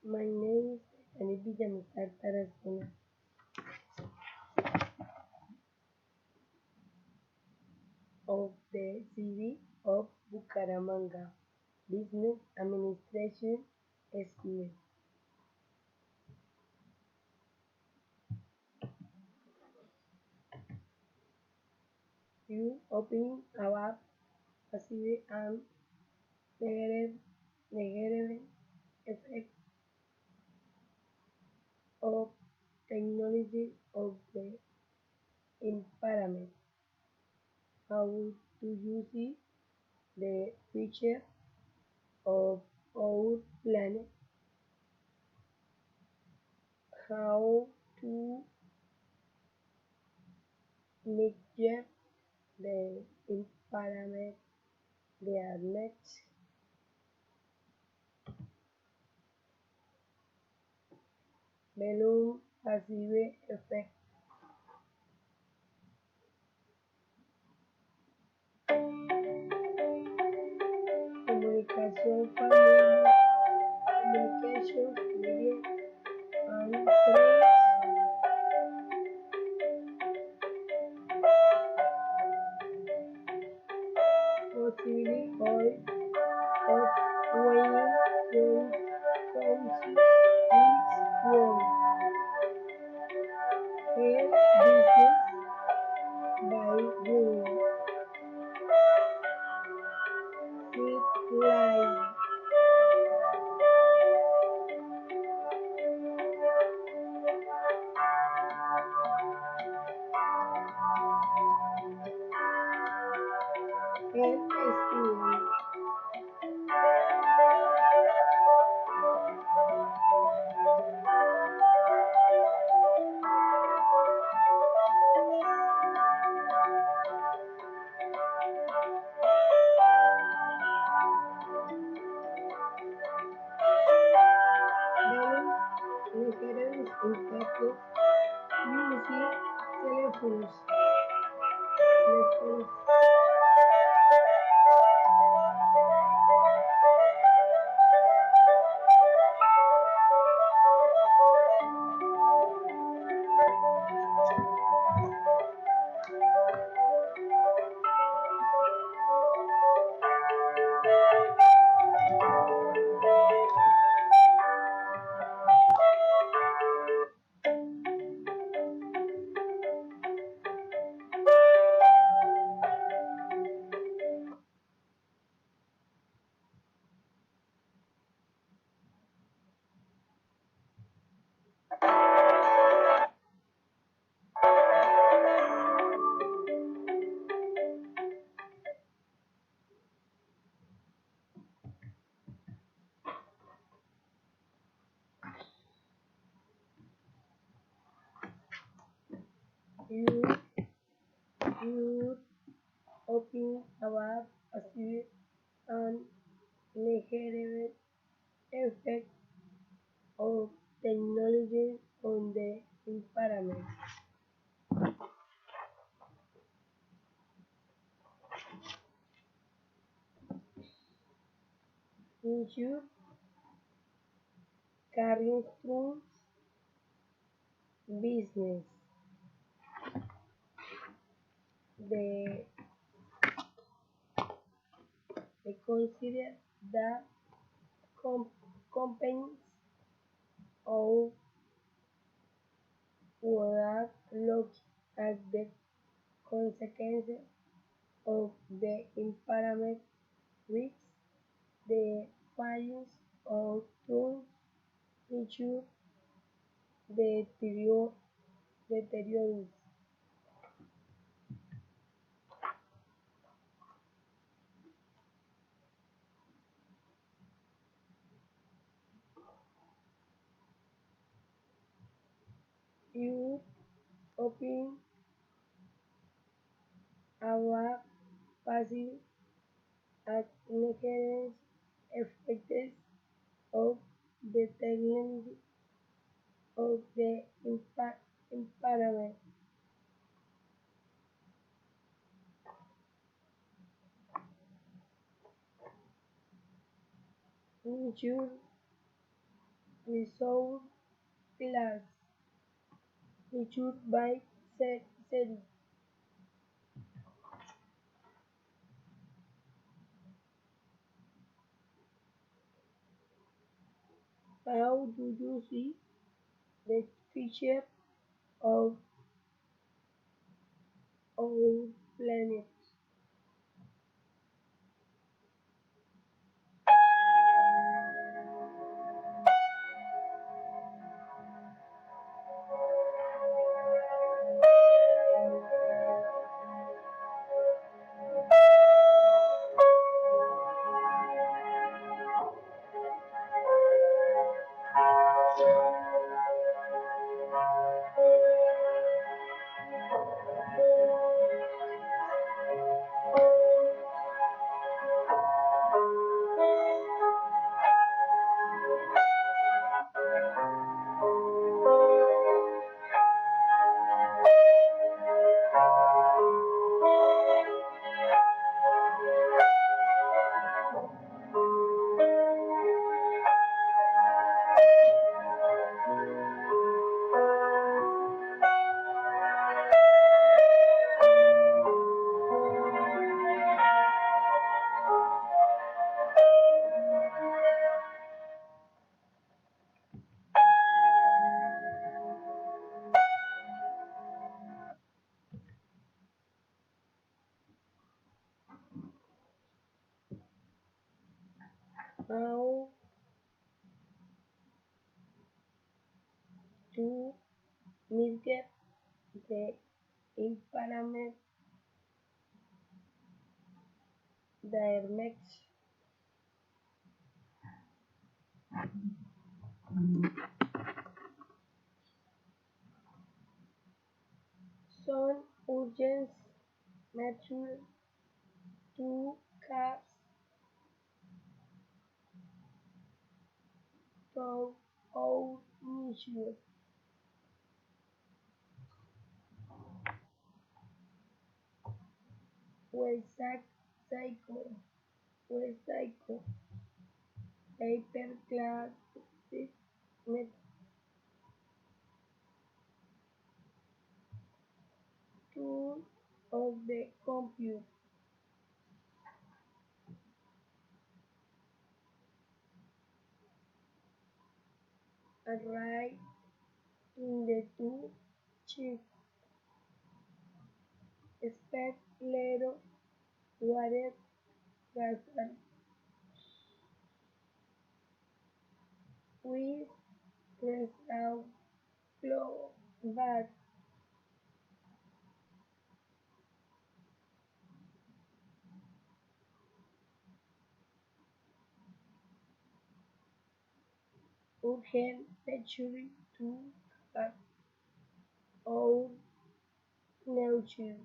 My name is Stephanie Villamizar Tarazona of the city of Bucaramanga Business Administration School. You open our passive and negative effect of technology of the environment. How do you see the future of our planet? How to measure the environment damage? Balloon passive effect. Communication, family, communication, media, and friends. Possibly all of weighing from weeks wrong. Hair business by William. Sweet line. And estimate. Balance reference impacted using telephones. Reference. You would open our passive and negative effect of technology on the environment. Ensure carrying through business. They, they consider that companies or would look at the consequences of the environment risks, the values of tools, ensure deteriorates. You open our passive at inherent effects of the technology of the environment. Ensure resource class issued by SETI. How do you see the future of our planet? How to mitigate the environment damage? Some urgent measures to curb to our emissions. Recycle, recycle, paper, plastic, metal, tools of the computer, arrive in the two cheap, expect little water, gas, and we press out flow, but urgent measures to cut our nature.